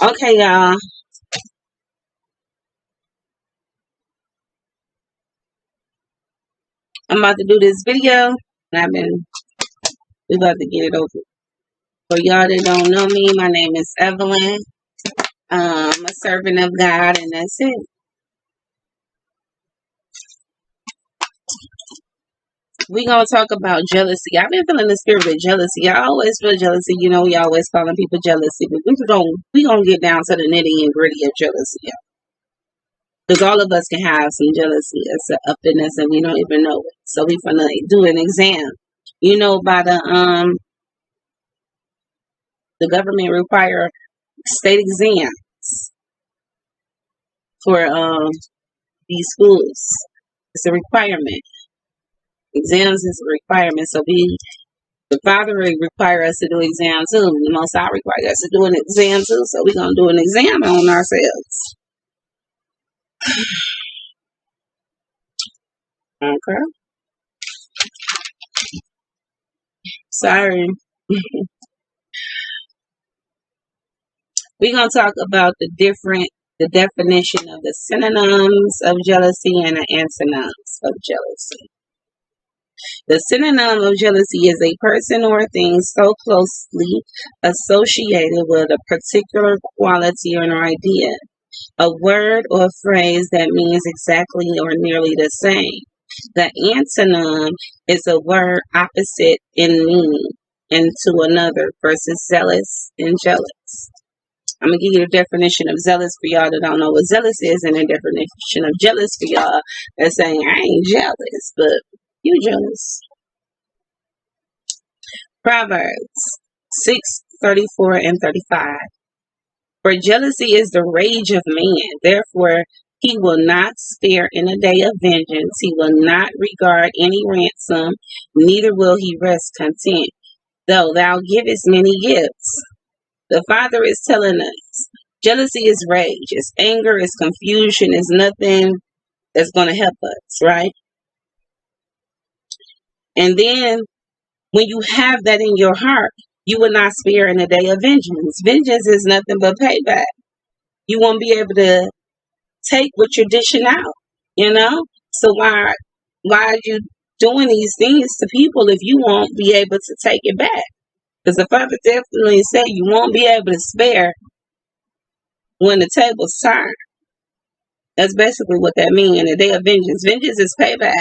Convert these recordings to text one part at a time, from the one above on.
Okay, y'all. I'm about to do this video. We about to get it over. For y'all that don't know me, my name is Evelyn. I'm a servant of God, and that's it. We gonna talk about jealousy. I've been feeling the spirit of jealousy. I always feel jealousy. You know, we always calling people jealousy, but we gonna get down to the nitty and gritty of jealousy. Because all of us can have some jealousy up in us, and we don't even know it. So we gonna do an exam. You know, by the government require state exams for these schools. It's a requirement. Exams is a requirement. So the Father require us to do exam too. The Most High require us to do an exam too. So we're gonna do an exam on ourselves. Okay. Sorry. We're gonna talk about the definition of the synonyms of jealousy and the antonyms of jealousy. The synonym of jealousy is a person or thing so closely associated with a particular quality or an idea, a word or phrase that means exactly or nearly the same. The antonym is a word opposite in meaning and to another versus zealous and jealous. I'm going to give you the definition of zealous for y'all that don't know what zealous is, and the definition of jealous for y'all that's saying, I ain't jealous, but you jealous. Proverbs 6:34 and 35. For jealousy is the rage of man. Therefore, he will not spare in a day of vengeance. He will not regard any ransom, neither will he rest content, though thou givest many gifts. The Father is telling us jealousy is rage, it's anger, it's confusion, it's nothing that's going to help us, right? And then when you have that in your heart, you will not spare in a day of vengeance. Vengeance is nothing but payback. You won't be able to take what you're dishing out, you know? So why are you doing these things to people if you won't be able to take it back? Because the Father definitely said you won't be able to spare when the table's turned. That's basically what that means. In the day of vengeance. Vengeance is payback.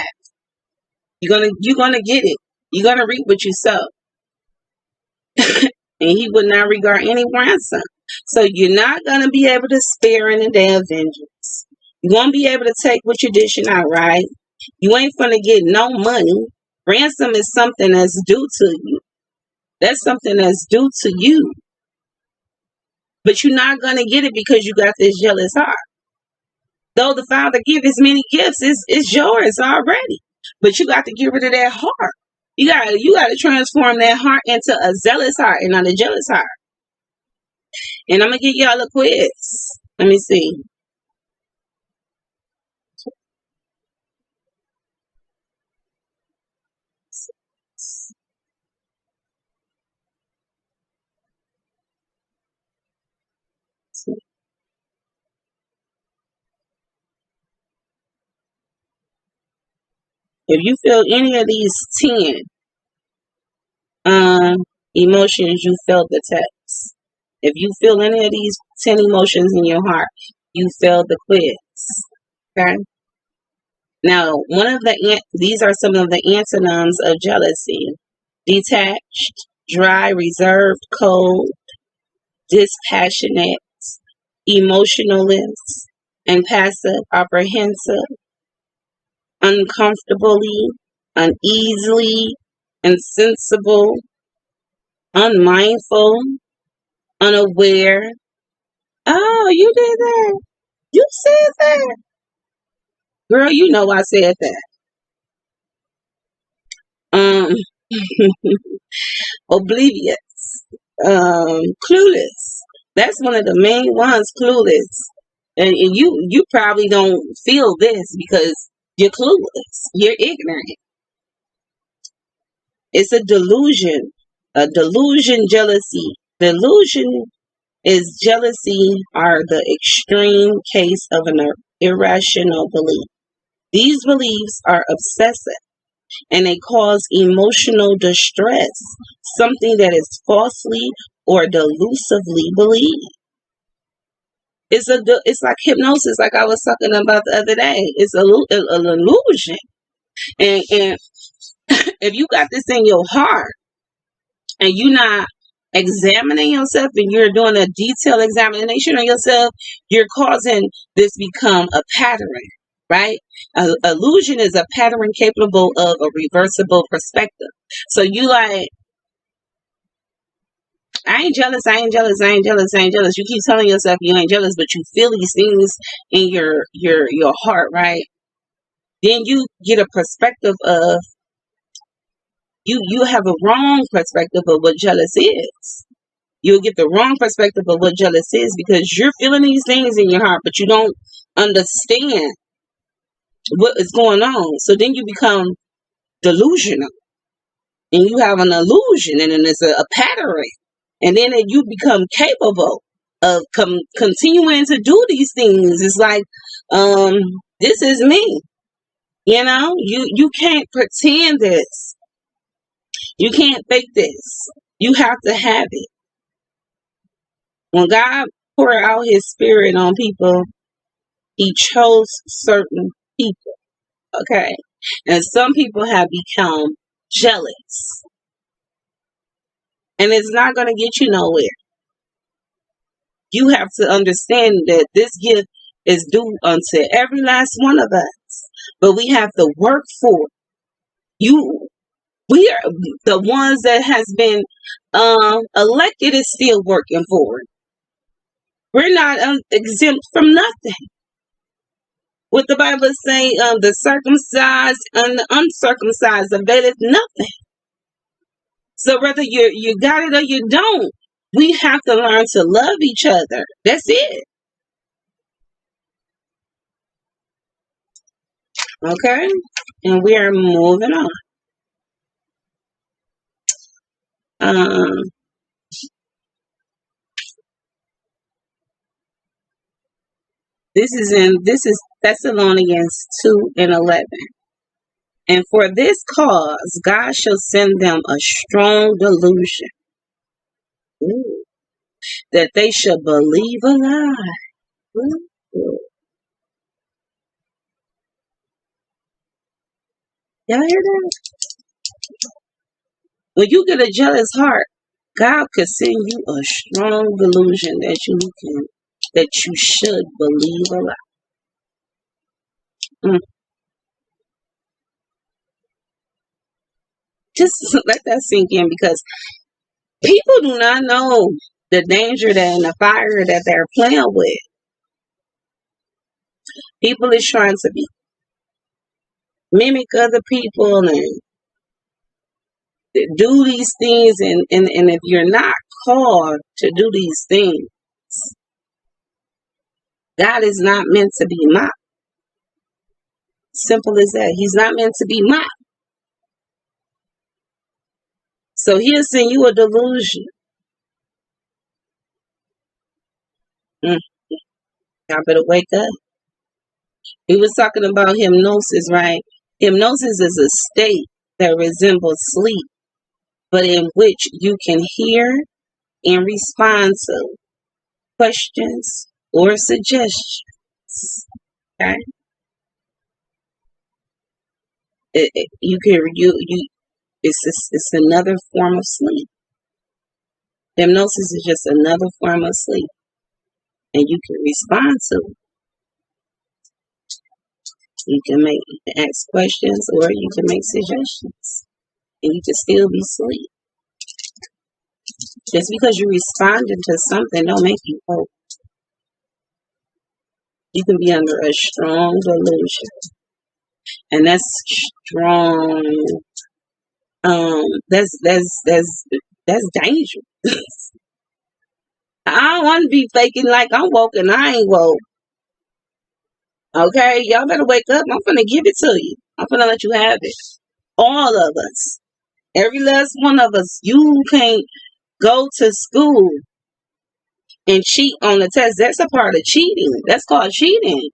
You're gonna get it. You're gonna reap what you sow. And he would not regard any ransom. So you're not gonna be able to spare in the day of vengeance. You won't be able to take what you're dishing out, right? You ain't gonna get no money. Ransom is something that's due to you. That's something that's due to you. But you're not gonna get it because you got this jealous heart. Though the Father give as many gifts, it's yours already. But you got to get rid of that heart. You gotta transform that heart into a zealous heart and not a jealous heart. And I'm gonna give y'all a quiz. Let me see. If you feel any of these 10 emotions, you failed the test. If you feel any of these 10 emotions in your heart, you failed the quiz. Okay. Now, these are some of the antonyms of jealousy: detached, dry, reserved, cold, dispassionate, emotionless, impassive, apprehensive, uncomfortably, uneasily, insensible, unmindful, unaware. Oh, you did that. You said that. Girl, you know I said that. Um, oblivious, clueless. That's one of the main ones, clueless. And you probably don't feel this because you're clueless. You're ignorant. It's a delusion. A delusion, jealousy. Delusion is jealousy are the extreme case of an irrational belief. These beliefs are obsessive and they cause emotional distress, something that is falsely or delusively believed. It's like hypnosis, like I was talking about the other day. It's an illusion. And if you got this in your heart and you're not examining yourself and you're doing a detailed examination of yourself, you're causing this become a pattern, right? Illusion is a pattern capable of a reversible perspective. So you like, I ain't jealous, I ain't jealous, I ain't jealous, I ain't jealous. You keep telling yourself you ain't jealous, but you feel these things in your heart, right? Then you get a perspective of you have a wrong perspective of what jealous is. You'll get the wrong perspective of what jealous is because you're feeling these things in your heart, but you don't understand what is going on. So then you become delusional and you have an illusion and then it's a pattern. And then you become capable of continuing to do these things. It's like, this is me. You know, you can't pretend this. You can't fake this. You have to have it. When God poured out his spirit on people, he chose certain people. Okay. And some people have become jealous. And it's not going to get you nowhere. You have to understand that this gift is due unto every last one of us. But we have to work for it. We are the ones that has been elected is still working for it. We're not exempt from nothing. What the Bible say, the circumcised and the uncircumcised availeth nothing. So whether you got it or you don't, we have to learn to love each other. That's it. Okay? And we are moving on. This is Thessalonians 2:11. And for this cause God shall send them a strong delusion, ooh, that they shall believe a lie. Ooh. Y'all hear that? When you get a jealous heart, God could send you a strong delusion that you should believe a lie. Just let that sink in because people do not know the danger that and the fire that they're playing with. People is trying to mimic other people and do these things and if you're not called to do these things, God is not meant to be mocked. Simple as that. He's not meant to be mocked. So he'll send you a delusion. Y'all better wake up. We was talking about hypnosis, right? Hypnosis is a state that resembles sleep, but in which you can hear and respond to questions or suggestions. Okay? It's another form of sleep. Hypnosis is just another form of sleep, and you can respond to it. You can ask questions or you can make suggestions, and you can still be asleep. Just because you responded to something don't make you woke. You can be under a strong delusion, and that's strong. That's dangerous. I don't want to be faking like I'm woke and I ain't woke. Okay, y'all better wake up. I'm gonna give it to you. I'm gonna let you have it. All of us, every last one of us. You can't go to school and cheat on the test. That's a part of cheating. That's called cheating.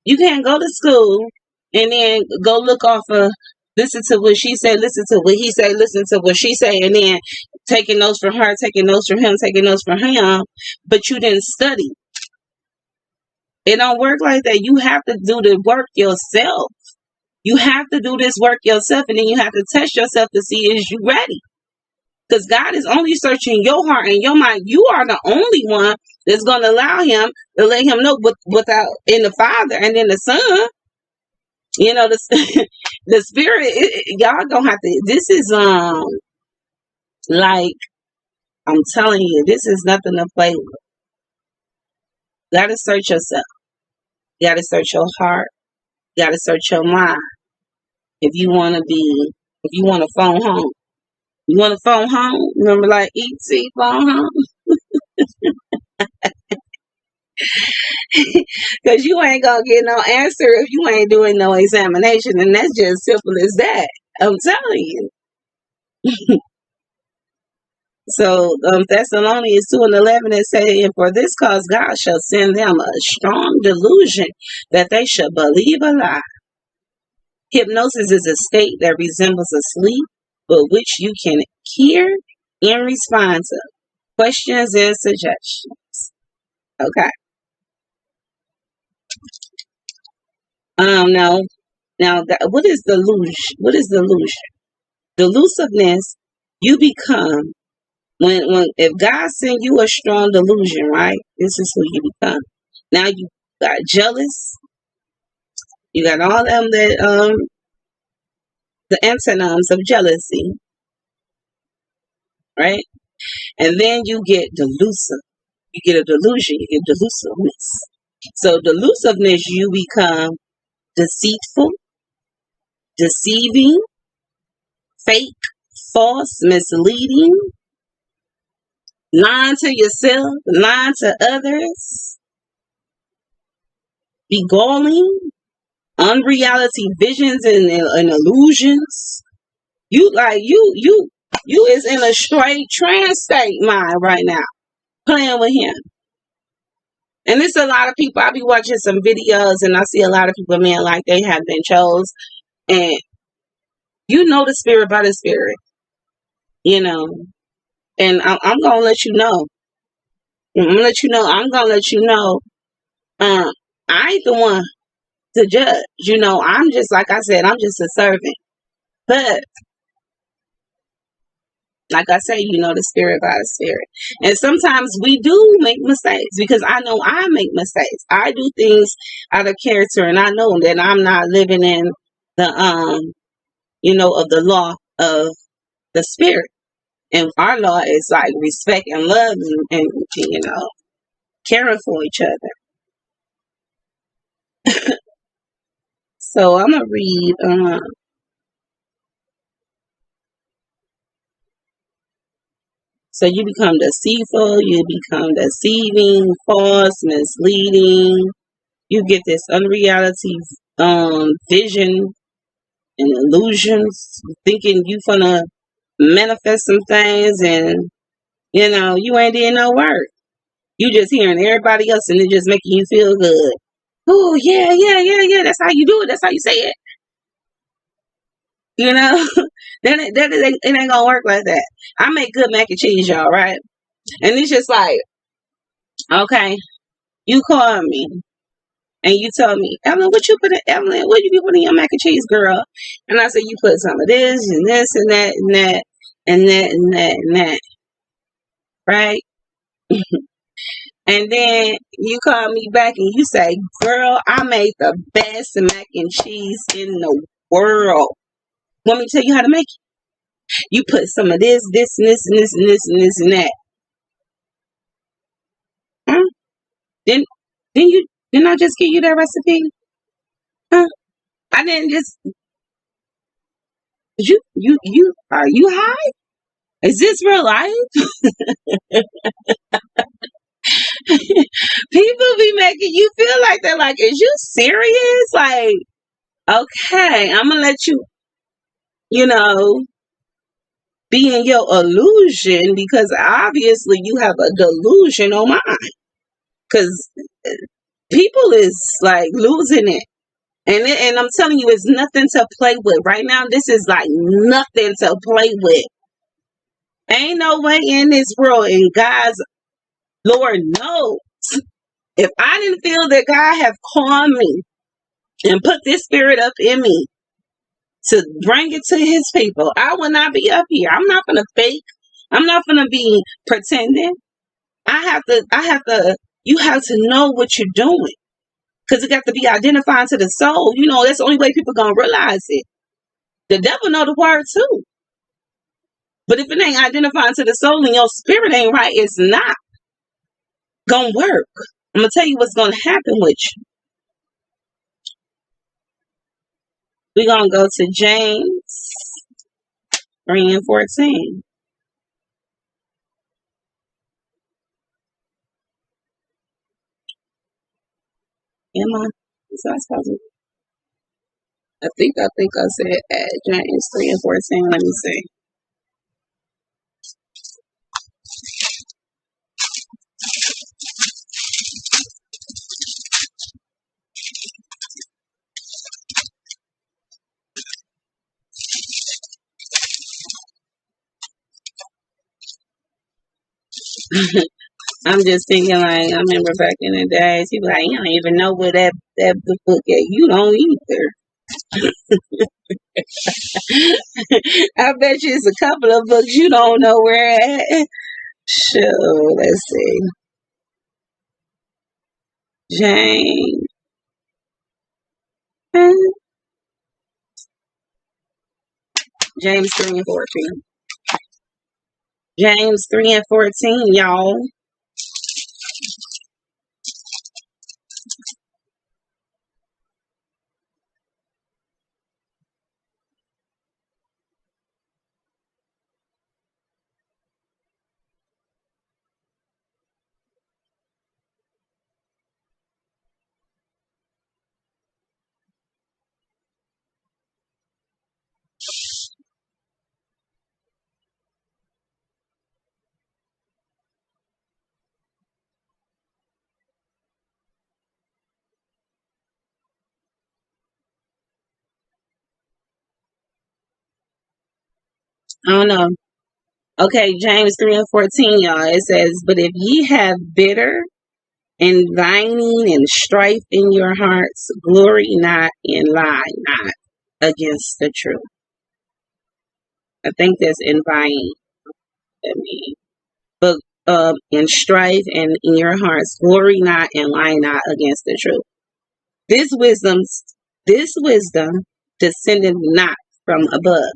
You can't go to school and then go look off of listen to what she said, listen to what he said, listen to what she said, and then taking notes from her, taking notes from him, taking notes from him, but you didn't study. It don't work like that. You have to do the work yourself. You have to do this work yourself, and then you have to test yourself to see is you ready. Because God is only searching your heart and your mind. You are the only one that's going to allow him to let him know without in the Father and then the Son. You know, the Spirit, y'all gonna have to, this is, like, I'm telling you, this is nothing to play with. You gotta search yourself. You gotta search your heart. You gotta search your mind. If you want to phone home. You want to phone home? Remember like E.T. phone home? Because you ain't going to get no answer if you ain't doing no examination. And that's just simple as that. I'm telling you. So Thessalonians 2:11 is saying, and for this cause God shall send them a strong delusion that they shall believe a lie. Hypnosis is a state that resembles a sleep, but which you can hear and respond to. Questions and suggestions. Okay. Now, what is delusion? What is delusion? Delusiveness. You become when if God send you a strong delusion, right? This is who you become. Now you got jealous. You got all them that the antonyms of jealousy, right? And then you get delusive. You get a delusion. You get delusiveness. So delusiveness, you become deceitful, deceiving, fake, false, misleading, lying to yourself, lying to others, beguiling, unreality visions and illusions. You is in a straight trance state mind right now, playing with him. And it's a lot of people. I be watching some videos and I see a lot of people, man, like they have been chose. And you know the spirit by the spirit, you know. And I'm gonna let you know. I'm gonna let you know. I'm gonna let you know. I ain't the one to judge. You know, I'm just like I said. I'm just a servant. But like I say, you know the spirit by the spirit. And sometimes we do make mistakes because I know I make mistakes. I do things out of character, and I know that I'm not living in the of the law of the spirit. And our law is like respect and love and caring for each other. So I'm gonna read. So you become deceitful, you become deceiving, false, misleading. You get this unreality vision and illusions, thinking you gonna manifest some things, and you ain't did no work. You just hearing everybody else, and it just making you feel good. Oh yeah, yeah, yeah, yeah. That's how you do it. That's how you say it. You know, it ain't gonna work like that. I make good mac and cheese, y'all, right? And it's just like, okay, you call me and you tell me, Evelyn, what you be putting in your mac and cheese, girl? And I say, you put some of this and this and that and that and that and that and that, right? And then you call me back and you say, girl, I made the best mac and cheese in the world. Want me to tell you how to make it? You put some of this, this, and this, and this, and this, and this, and that. Huh? Then didn't I just give you that recipe? Huh? I didn't just you are you high? Is this real life? People be making you feel like they're like, is you serious? Like, okay, I'm gonna let you, be in your illusion, because obviously you have a delusional mind. Because people is like losing it. And I'm telling you, it's nothing to play with. Right now, this is like nothing to play with. Ain't no way in this world, and God's Lord knows. If I didn't feel that God have called me and put this spirit up in me to bring it to his people, I will not be up here. I'm not gonna fake. I'm not gonna be pretending. You have to know what you're doing. Because it got to be identifying to the soul. You know, that's the only way people gonna realize it. The devil know the word too. But if it ain't identifying to the soul and your spirit ain't right, it's not gonna work. I'm gonna tell you what's gonna happen with you. We're gonna go to James 3 and 14. Am I? Is that supposed to? I think I said at James 3 and 14. Let me see. I'm just thinking, like, I remember back in the days, people like, you don't even know where that book is. You don't either. I bet you it's a couple of books you don't know where at. Sure, let's see. James. James 3 and 14. James 3 and 14, y'all. I don't know. Okay, James 3 and 14, y'all. It says, but if ye have bitter and vining and strife in your hearts, glory not and lie not against the truth. I think that's inviting. I mean, but in strife and in your hearts, glory not and lie not against the truth. This wisdom descended not from above,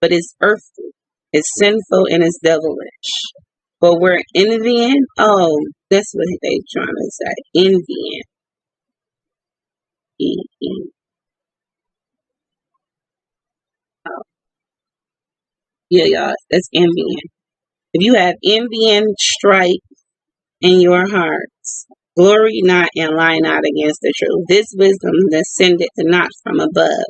but is earthly, is sinful, and is devilish. But we're envying. Oh, that's what they trying to say. Envying. Oh, yeah, y'all. That's envying. If you have envy and strife in your hearts, glory not and lie not against the truth. This wisdom descended not from above,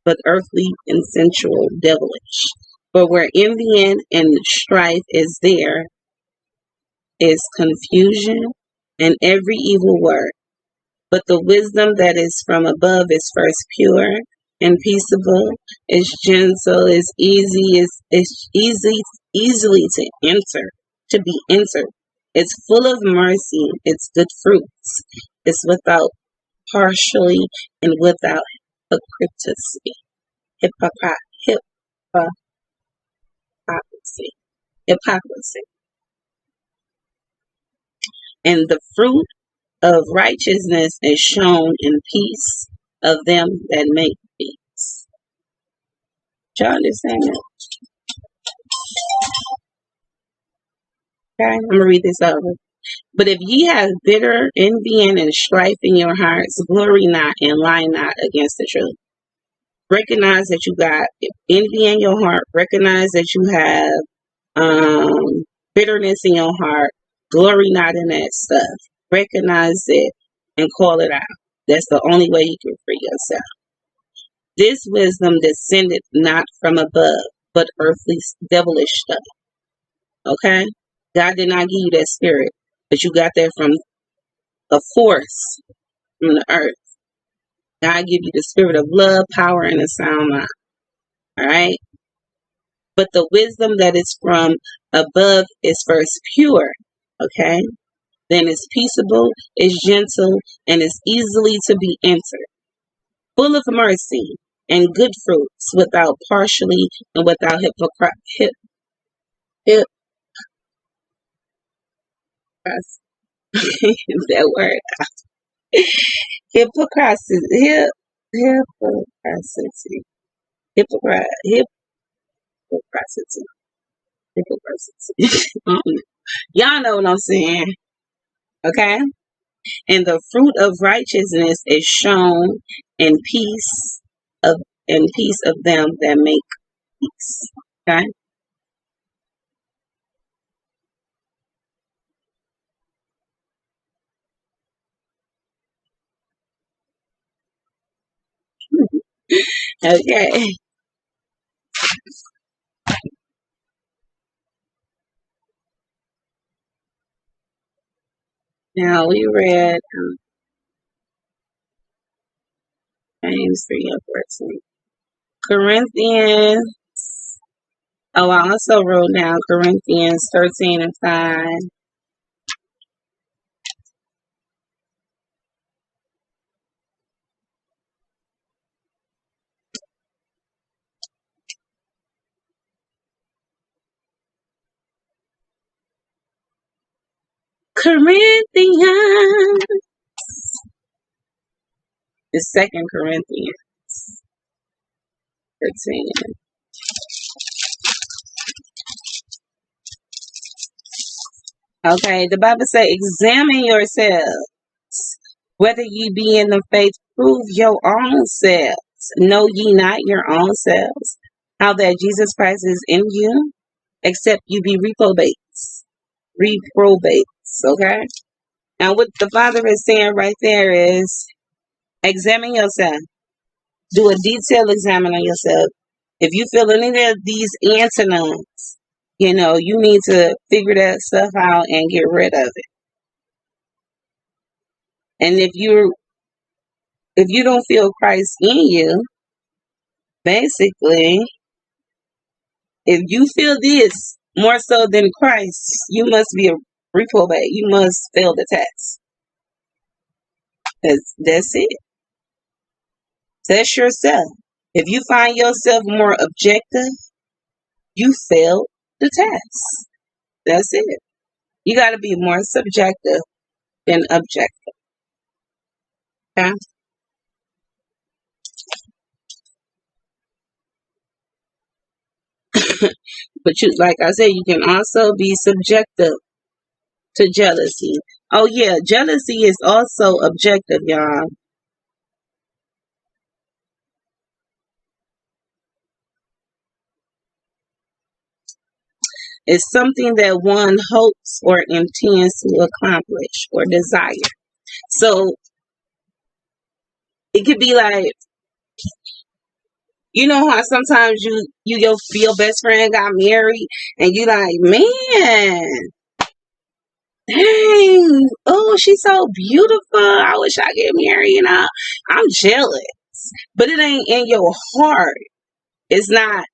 but earthly and sensual, devilish. But where envy and strife is, there is confusion and every evil word. But the wisdom that is from above is first pure and peaceable, is gentle, is easily to be entered. It's full of mercy, it's good fruits, it's without partially and without hypocrisy. Hypocrisy. Hypocrisy. And the fruit of righteousness is shown in peace of them that make peace. Do y'all understand that? Okay, I'm gonna read this over. But if ye have bitter envy and strife in your hearts, glory not and lie not against the truth. Recognize that you got envy in your heart. Recognize that you have bitterness in your heart. Glory not in that stuff. Recognize it and call it out. That's the only way you can free yourself. This wisdom descended not from above, but earthly devilish stuff. Okay? God did not give you that spirit, but you got that from a force from the earth. God give you the spirit of love, power, and a sound mind. All right? But the wisdom that is from above is first pure. Okay? Then is peaceable, is gentle, and is easily to be entered, full of mercy and good fruits, without partially and without hip that word hypocrisy hypocrisy hypocrisy hypocrisy. Y'all know what I'm saying, okay? And the fruit of righteousness is shown in peace of them that make peace. Okay. Okay. Now we read James 3 and 14. Corinthians. Oh, I also wrote down Corinthians 13 and 5. Corinthians. It's Second Corinthians 13. Okay, the Bible says, examine yourselves, whether ye be in the faith, prove your own selves. Know ye not your own selves, how that Jesus Christ is in you, except you be reprobates. Reprobates, okay? Now, what the Father is saying right there is, examine yourself. Do a detailed examine on yourself. If you feel any of these antonyms, you need to figure that stuff out and get rid of it. And if you don't feel Christ in you, basically, if you feel this more so than Christ, you must be a reprobate. You must fail the test. That's it. Test yourself. If you find yourself more objective, you failed the test. That's it. You got to be more subjective than objective. Okay? But like I said, you can also be subjective to jealousy. Oh yeah, jealousy is also objective, y'all. It's something that one hopes or intends to accomplish or desire. So it could be like, how sometimes your best friend got married and you like, man, dang, oh, she's so beautiful. I wish I get married. I'm jealous, but it ain't in your heart. It's not.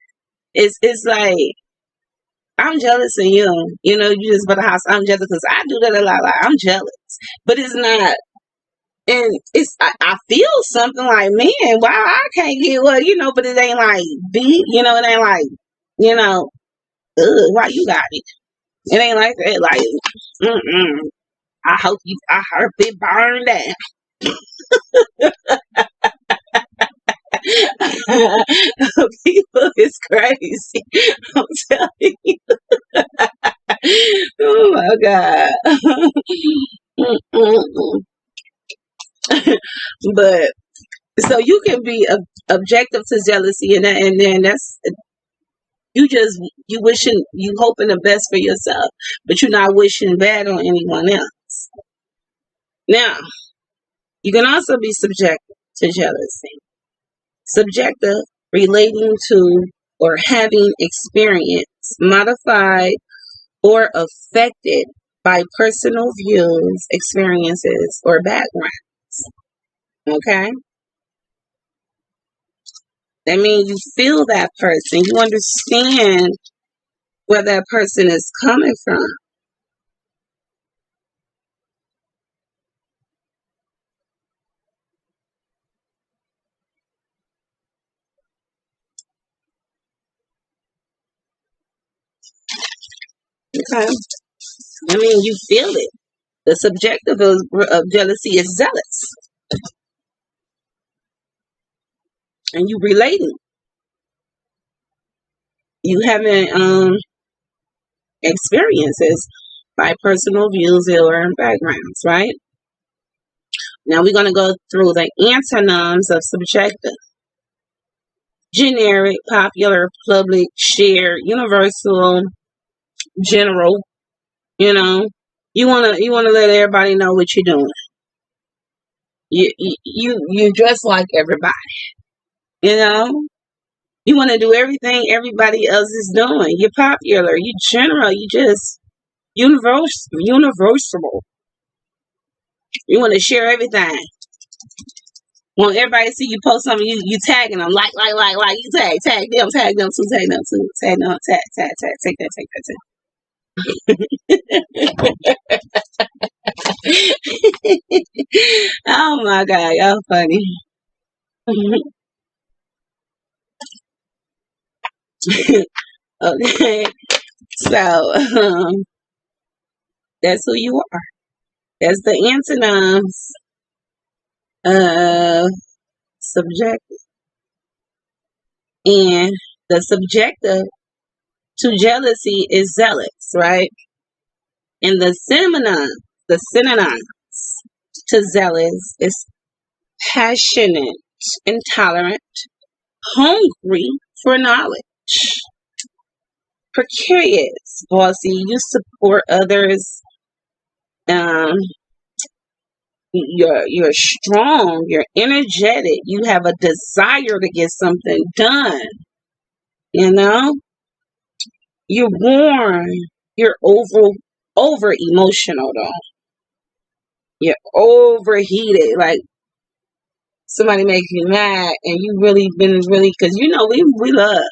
It's like, I'm jealous of you. You just bought a house. I'm jealous because I do that a lot. Like, I'm jealous, but it's not. And I feel something like, man, wow, I can't get what, but it ain't like big, it ain't like, why you got it? It ain't like that. Like, I hope it burned down. People is crazy. I'm telling you. Oh my God. But so you can be objective to jealousy, and then that's you wishing, you hoping the best for yourself, but you're not wishing bad on anyone else. Now, you can also be subjective to jealousy. Subjective relating to or having experience modified or affected by personal views, experiences, or backgrounds. Okay? That means you feel that person. You understand where that person is coming from. Okay? I mean, you feel it. The subjective of jealousy is zealous. And you relating. You having experiences by personal views or backgrounds, right? Now we're going to go through the antonyms of subjective. Generic, popular, public, shared, universal, general. You know, you wanna let everybody know what you're doing. You dress like everybody. You know, you want to do everything everybody else is doing. You're popular. You general. You just universal. You want to share everything. Want everybody to see you post something, you tagging them, like, you tag them too, tag them too, tag them, tag, take that. Oh my God, y'all funny. Okay, so that's who you are. That's the antonyms of subjective. And the subjective to jealousy is zealous, right? And the synonyms to zealous is passionate, intolerant, hungry for knowledge, precarious, bossy. You support others. Um, you're strong. You're energetic. You have a desire to get something done. You know, you're warm. You're over emotional though. You're overheated. Like somebody makes you mad, and you really been really because we love.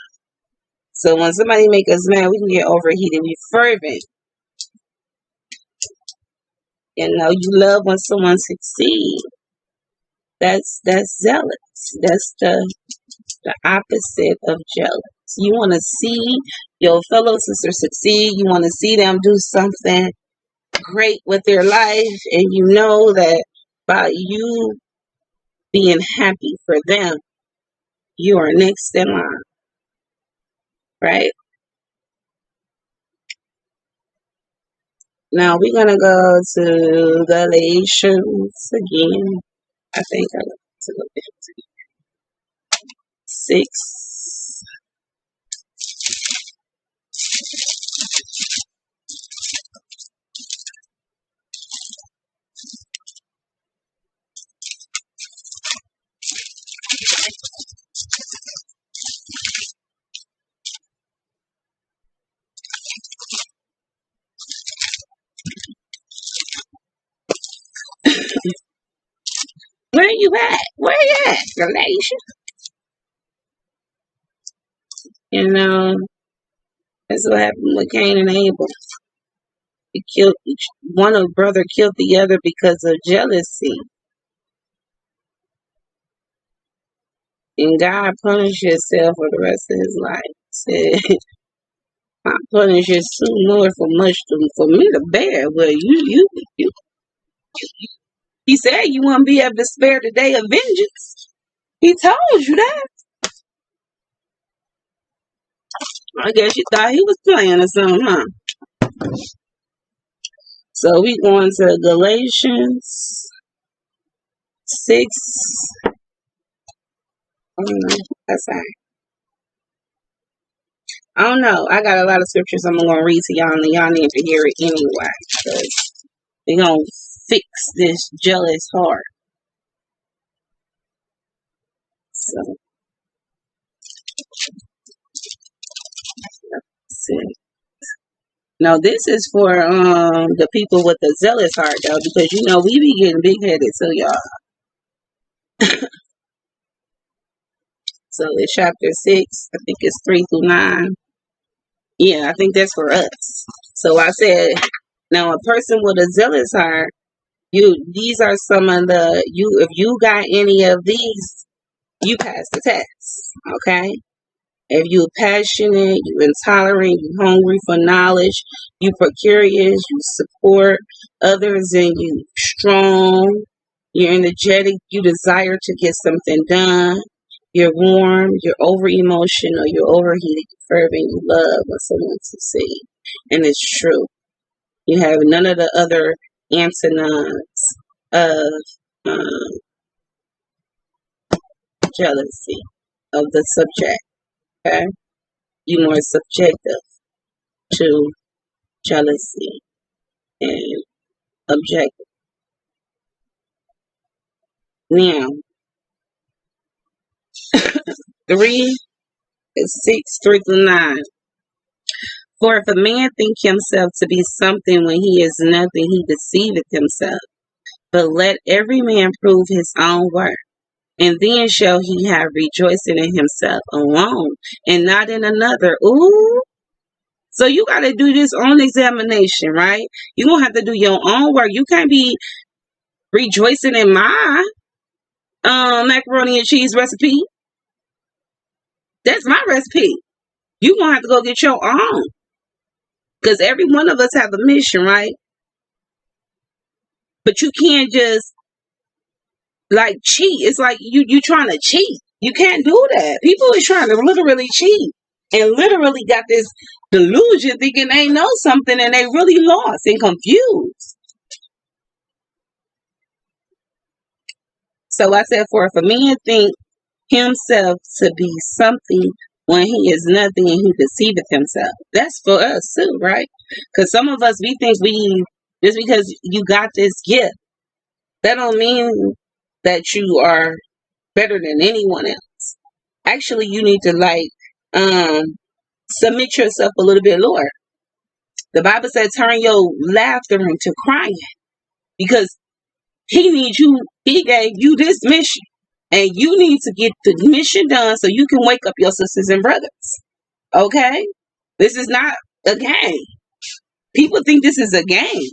So when somebody make us mad, we can get overheated. We fervent. You know, you love when someone succeeds. That's zealous. That's the opposite of jealous. You want to see your fellow sister succeed. You want to see them do something great with their life, and you know that by you being happy for them, you are next in line, right? Now we're gonna go to Galatians again. I think I got to go back to 6. Where you at? Where you at, Galatians? You know, that's what happened with Cain and Abel. He killed one of brother killed the other because of jealousy. And God punished himself for the rest of his life. Said, I punish you soon, Lord, for much for me to bear. Well, you. He said you won't be able to spare the day of vengeance. He told you that. I guess you thought he was playing or something, huh? So we going to Galatians 6. I don't know. That's all right. I don't know. I got a lot of scriptures I'm going to read to y'all, and y'all need to hear it anyway. Because they're going to fix this jealous heart. So, No, this is for the people with the zealous heart though, because we be getting big headed too, y'all. So it's chapter 6, I think it's 3 through 9. Yeah, I think that's for us. So I said, now a person with a zealous heart, these are some of if you got any of these, you pass the test. Okay? If you're passionate, you're intolerant, you're hungry for knowledge, you're curious, you support others, and you strong, you're energetic, you desire to get something done, you're warm, you're over emotional, you're overheated, you're fervent, you love what someone succeed. And it's true. You have none of the other antonyms of jealousy of the subject. Okay? You're more subjective to jealousy and objective. Now, 3:6-9. For if a man think himself to be something when he is nothing, he deceiveth himself. But let every man prove his own work, and then shall he have rejoicing in himself alone, and not in another. Ooh. So you got to do this own examination, right? You're going to have to do your own work. You can't be rejoicing in my macaroni and cheese recipe. That's my recipe. You're going to have to go get your own. Because every one of us have a mission, right? But you can't just cheat. It's like you trying to cheat. You can't do that. People is trying to literally cheat and literally got this delusion thinking they know something and they really lost and confused. So I said, for if a man think himself to be something when he is nothing and he deceiveth himself. That's for us too, right? Because some of us, we think just because you got this gift, that don't mean that you are better than anyone else. Actually, you need to submit yourself a little bit lower. The Bible said, turn your laughter into crying, because he gave you this mission, and you need to get the mission done so you can wake up your sisters and brothers. Okay? This is not a game. People think this is a game.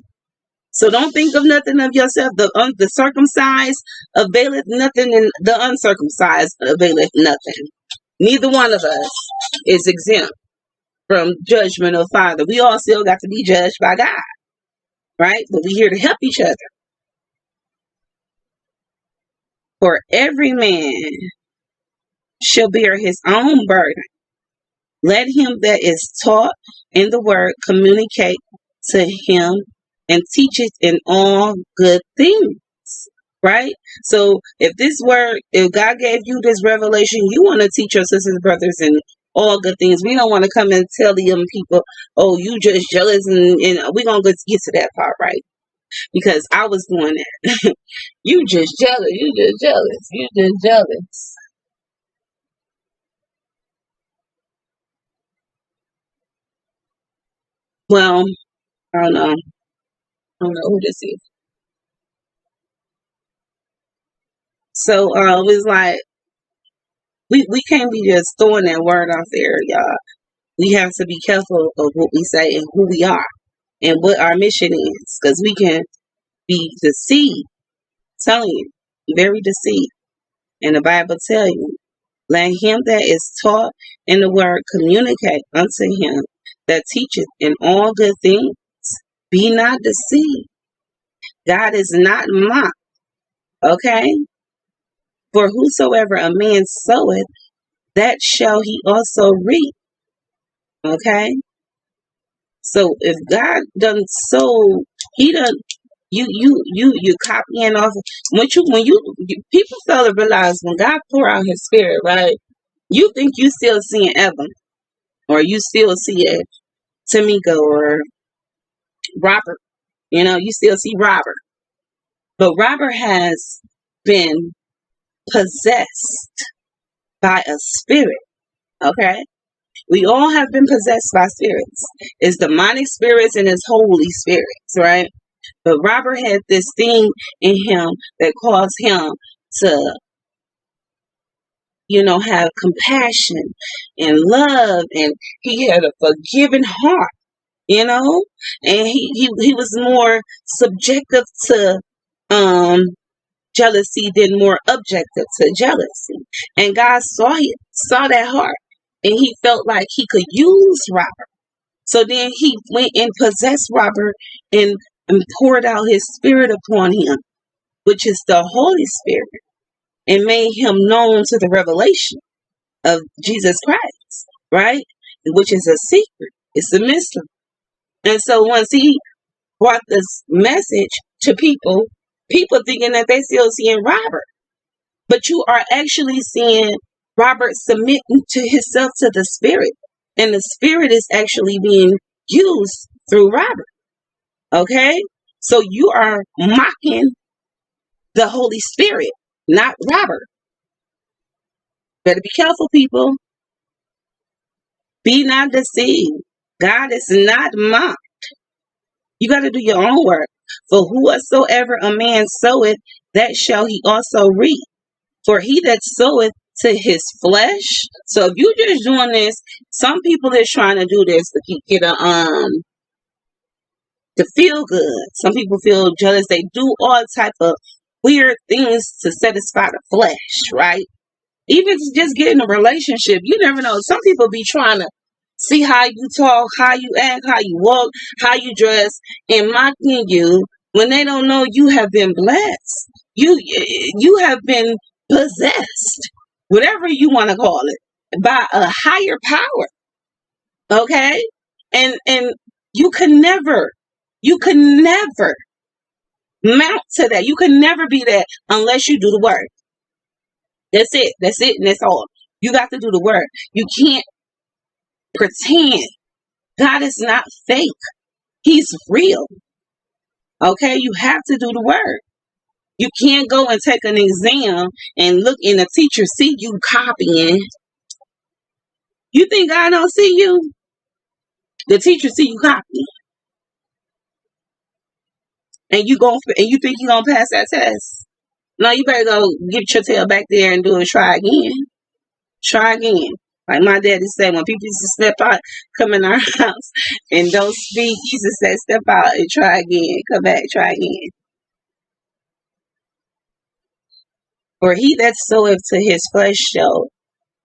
So don't think of nothing of yourself. The circumcised availeth nothing, and the uncircumcised availeth nothing. Neither one of us is exempt from judgment of Father. We all still got to be judged by God, right? But we're here to help each other. For every man shall bear his own burden. Let him that is taught in the word communicate to him and teach it in all good things. Right? So if God gave you this revelation, you want to teach your sisters and brothers in all good things. We don't want to come and tell the young people, oh, you just jealous, and we're going to get to that part, right? Because I was doing that. You just jealous. You just jealous. You just jealous. Well, I don't know. I don't know who this is. So it was like we can't be just throwing that word out there, y'all. We have to be careful of what we say and who we are and what our mission is, because we can be deceived. I'm telling you, very deceived. And the Bible tell you, let him that is taught in the word communicate unto him that teacheth in all good things. Be not deceived. God is not mocked. Okay? For whosoever a man soweth, that shall he also reap. Okay? So if God done sow, he done you copying off people fail to realize when God pour out his spirit, right? You think you still seeing Evan, or you still see it Tamika or Robert. You still see Robert. But Robert has been possessed by a spirit. Okay? We all have been possessed by spirits. It's demonic spirits and it's holy spirits, right? But Robert had this thing in him that caused him to, have compassion and love, and he had a forgiving heart, and he was more subjective to um jealousy than more objective to jealousy. And God saw that heart, and he felt like he could use Robert. So then he went and possessed Robert and poured out his spirit upon him, which is the Holy Spirit, and made him known to the revelation of Jesus Christ, right? Which is a secret. It's a mystery. And so once he brought this message to people, people thinking that they still seeing Robert. But you are actually seeing Robert submitting to himself to the Spirit. And the Spirit is actually being used through Robert. Okay? So you are mocking the Holy Spirit, not Robert. Better be careful, people. Be not deceived. God is not mocked. You got to do your own work. For whosoever a man soweth, that shall he also reap. For he that soweth to his flesh. So if you just doing this, some people is trying to do this to get to feel good. Some people feel jealous. They do all type of weird things to satisfy the flesh, right? Even to just get in a relationship, you never know. Some people be trying to see how you talk, how you act, how you walk, how you dress, and mocking you when they don't know you have been blessed. You have been possessed, whatever you want to call it, by a higher power. Okay, and you can never mount to that. You can never be that unless you do the work. That's it. That's it, and that's all. You got to do the work. You can't pretend. God is not fake. He's real. Okay? You have to do the work. You can't go and take an exam and look in the teacher see you copying. You think God don't see you? The teacher see you copying. And you think you gonna pass that test. No, you better go get your tail back there and do it. Try again. Try again. Like my daddy said, when people used to step out, come in our house and don't speak, he used to say, step out and try again. Come back, try again. For he that soweth to his flesh shall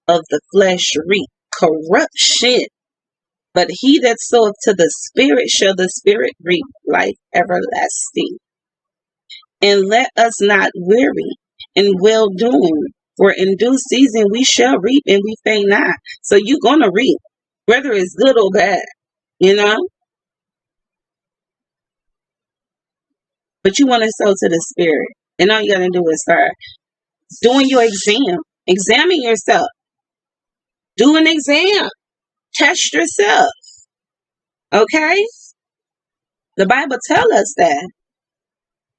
of the flesh reap corruption. But he that soweth to the Spirit shall the Spirit reap life everlasting. And let us not weary in well doing, for in due season we shall reap and we faint not. So you're going to reap, whether it's good or bad, you know? But you want to sow to the Spirit. And all you got to do is start doing your exam. Examine yourself. Do an exam. Test yourself. Okay? The Bible tells us that.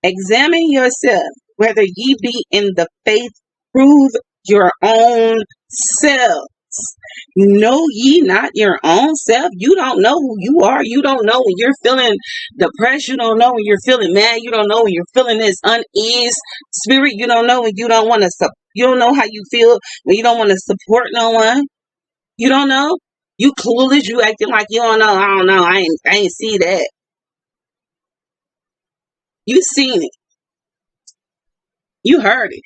Examine yourself, whether ye be in the faith, prove your own selves. Know ye not your own self? You don't know who you are. You don't know when you're feeling depressed. You don't know when you're feeling mad. You don't know when you're feeling this unease spirit. You don't know when you don't want to. You don't know how you feel when you don't want to support no one. You don't know. You clueless. You acting like you don't know. I don't know. I ain't see that. You seen it. You heard it.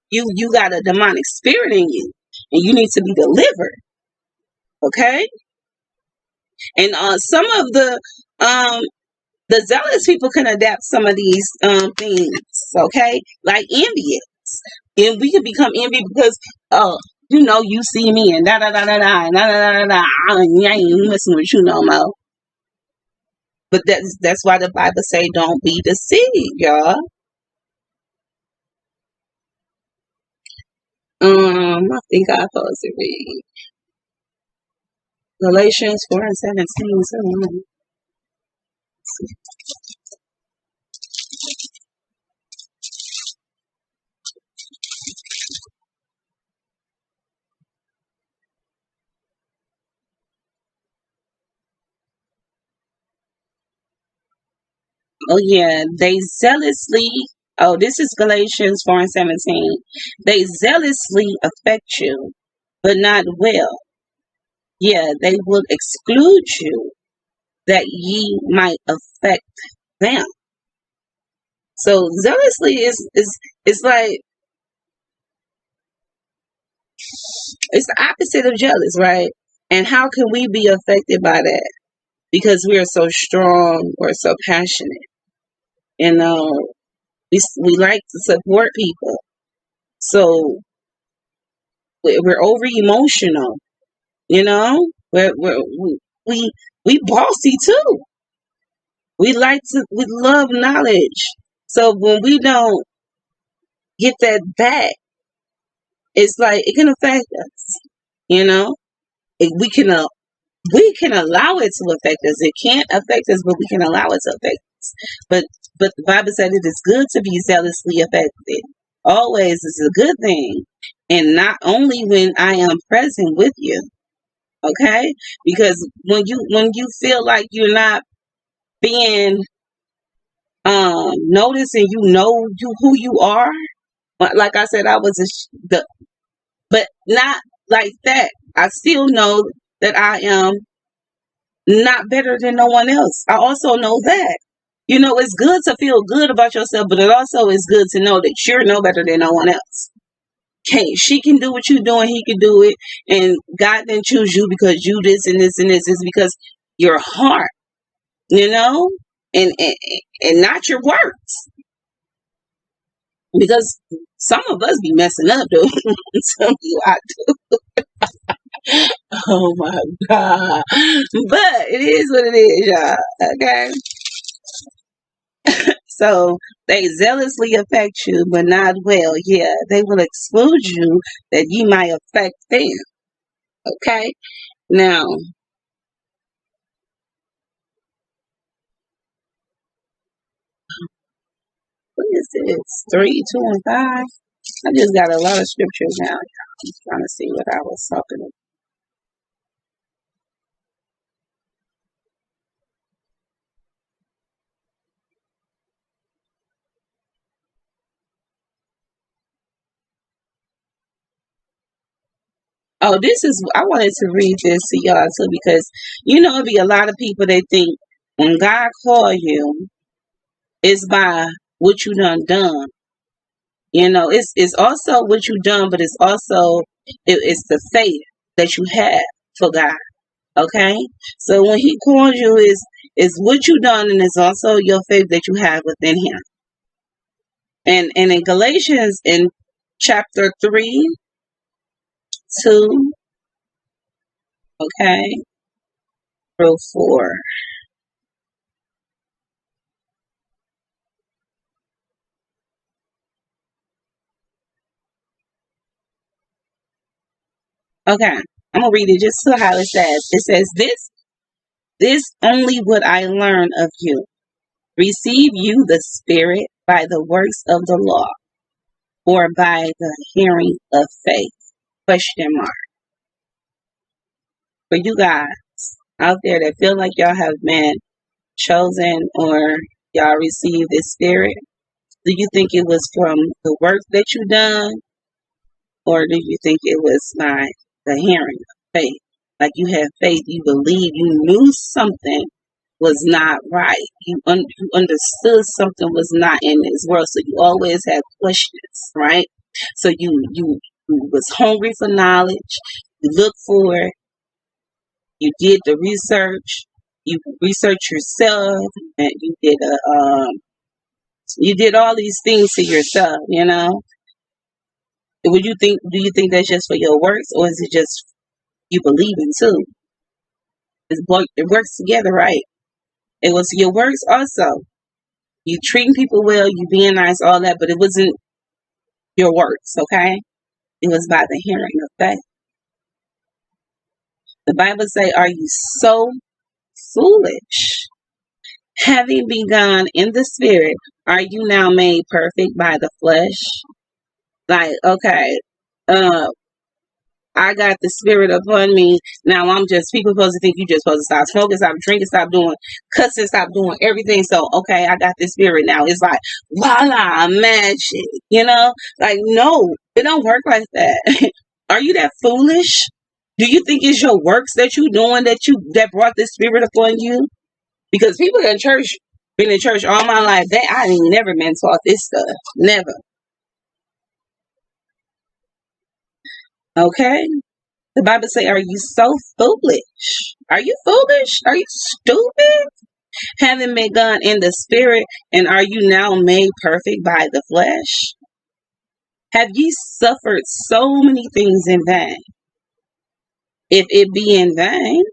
You got a demonic spirit in you, and you need to be delivered. Okay. And some of the zealous people can adapt some of these things. Okay, like envious, and we can become envious because you see me and da da da da da da da da da. I ain't messing with you no more. But that's why the Bible say don't be deceived, y'all. I think I supposed to read Galatians 4:17. So, Oh yeah, they zealously. Oh, this is Galatians 4:17. They zealously affect you, but not well. Yeah, they will exclude you that ye might affect them. So zealously is like it's the opposite of jealous, right? And how can we be affected by that? Because we are so strong or so passionate, and we like to support people. So we're over emotional, you know. We're we bossy too. We love knowledge. So when we don't get that back, it's like it can affect us. You know, we can allow it to affect us. It can't affect us, but we can allow it to affect us. But the Bible said it is good to be zealously affected. Always is a good thing, and not only when I am present with you. Okay, because when you feel like you're not being noticed and you know you who you are, like I said, I was but not like that. I still know that I am not better than no one else. I also know that. You know, it's good to feel good about yourself, but it also is good to know that you're no better than no one else. Okay, she can do what you're doing, he can do it, and God didn't choose you because you this and this and this. It's because your heart, you know, and not your works. Because some of us be messing up, though. Some of you out. Oh my God. But it is what it is, y'all. Okay. So they zealously affect you, but not well. Yeah, they will exclude you that you might affect them. Okay. Now, what is this? 3, 2, and 5. I just got a lot of scriptures now. I'm trying to see what I was talking about. Oh, this is, I wanted to read this to y'all too because, it'd be a lot of people that think when God call you, it's by what you done. It's also what you done, but it's also, it's the faith that you have for God. Okay. So when he calls you is what you done, and it's also your faith that you have within him. And in Galatians in chapter 3, 2, okay, through 4. Okay, I'm gonna read it just so how it says. It says, this only would I learn of you. Receive you the Spirit by the works of the law, or by the hearing of faith? Question mark. For you guys out there that feel like y'all have been chosen or y'all received this Spirit, do you think it was from the work that you done, or do you think it was by the hearing of faith? Like you had faith, you believed, you knew something was not right. You understood something was not in this world. So you always had questions, right? So you was hungry for knowledge. You looked for it. You did the research. You researched yourself, and you did all these things to yourself. Would you think? Do you think that's just for your works, or is it just you believing too? It works together, right? It was your works also. You treating people well, you being nice, all that, but it wasn't your works, okay? It was by the hearing of faith. The Bible say, "Are you so foolish? Having begun in the spirit, are you now made perfect by the flesh?" Like, okay, uh, I got the spirit upon me. Now I'm just, people supposed to think you just supposed to stop smoking, stop drinking, stop doing cussing, stop doing everything. So, okay, I got this spirit now. It's like, voila, magic, Like, no, it don't work like that. Are you that foolish? Do you think it's your works that you doing that brought this spirit upon you? Because people in church, been in church all my life, I ain't never been taught this stuff. Never. Okay? The Bible say, are you so foolish? Are you foolish? Are you stupid? Having begun in the spirit, and are you now made perfect by the flesh? Have ye suffered so many things in vain? If it be in vain,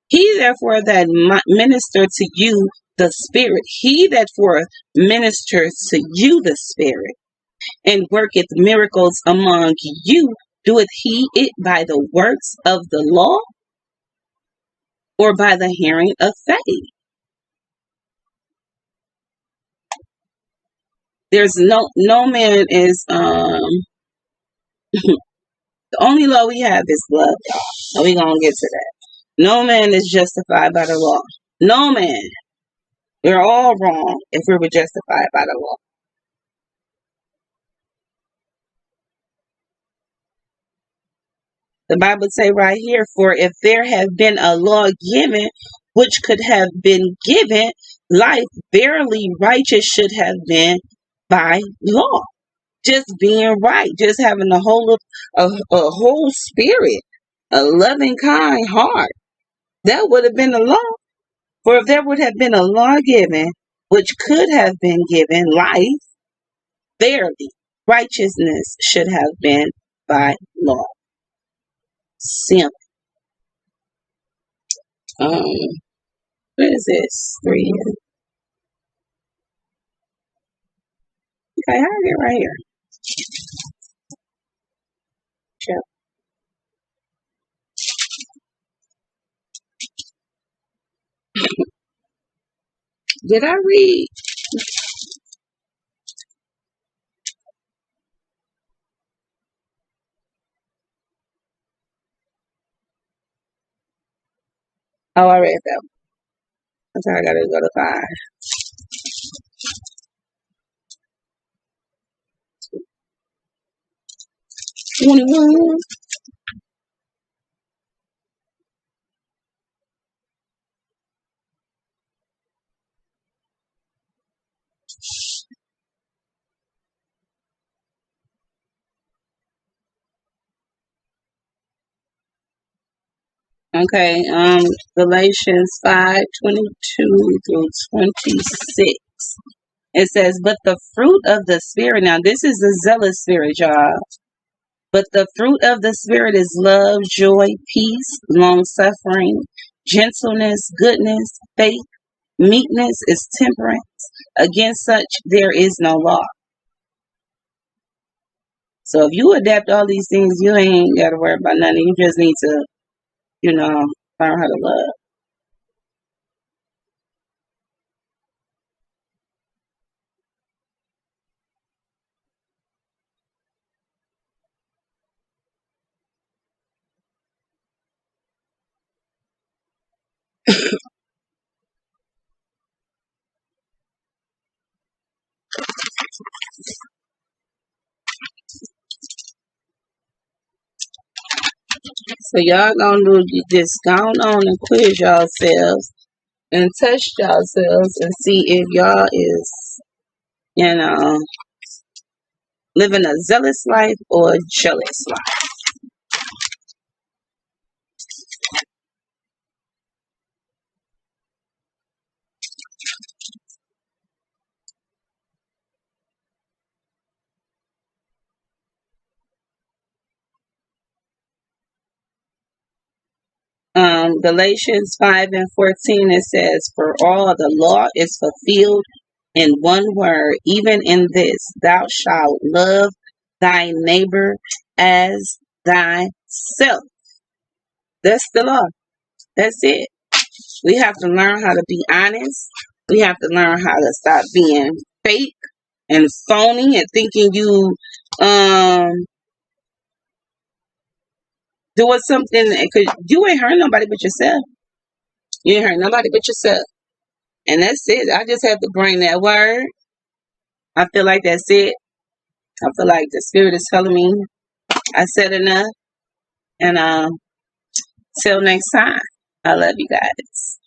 he therefore that minister to you the spirit, he that for ministers to you the spirit, and worketh miracles among you, doeth he it by the works of the law, or by the hearing of faith? There's no man is the only law we have is love, y'all. And we gonna get to that. No man is justified by the law. No man. We're all wrong if we were justified by the law. The Bible say right here, for if there have been a law given which could have been given life, verily righteous should have been by law. Just being right, just having a whole spirit, a loving, kind heart. That would have been the law. For if there would have been a law given, which could have been given life, verily righteousness should have been by law. Simple. What is this? 3. Okay, how I get right here? Sure. Did I read? Oh, I read that. That's how I gotta go to 5. 21. Okay, Galatians 5:22 through 26. It says, but the fruit of the Spirit, now this is the zealous spirit, y'all. But the fruit of the Spirit is love, joy, peace, long suffering, gentleness, goodness, faith, meekness, is temperance. Against such there is no law. So if you adapt all these things, you ain't got to worry about nothing. You just need to, learn how to love. So y'all gonna do this, go on and quiz yourselves and test yourselves and see if y'all is, living a zealous life or a jealous life. Galatians 5:14, it says, for all the law is fulfilled in one word, even in this, thou shalt love thy neighbor as thyself. That's the law. That's it. We have to learn how to be honest. We have to learn how to stop being fake and phony and thinking you doing something, because you ain't hurt nobody but yourself. You ain't hurt nobody but yourself. And that's it. I just have to bring that word. I feel like that's it. I feel like the spirit is telling me I said enough. And till next time. I love you guys.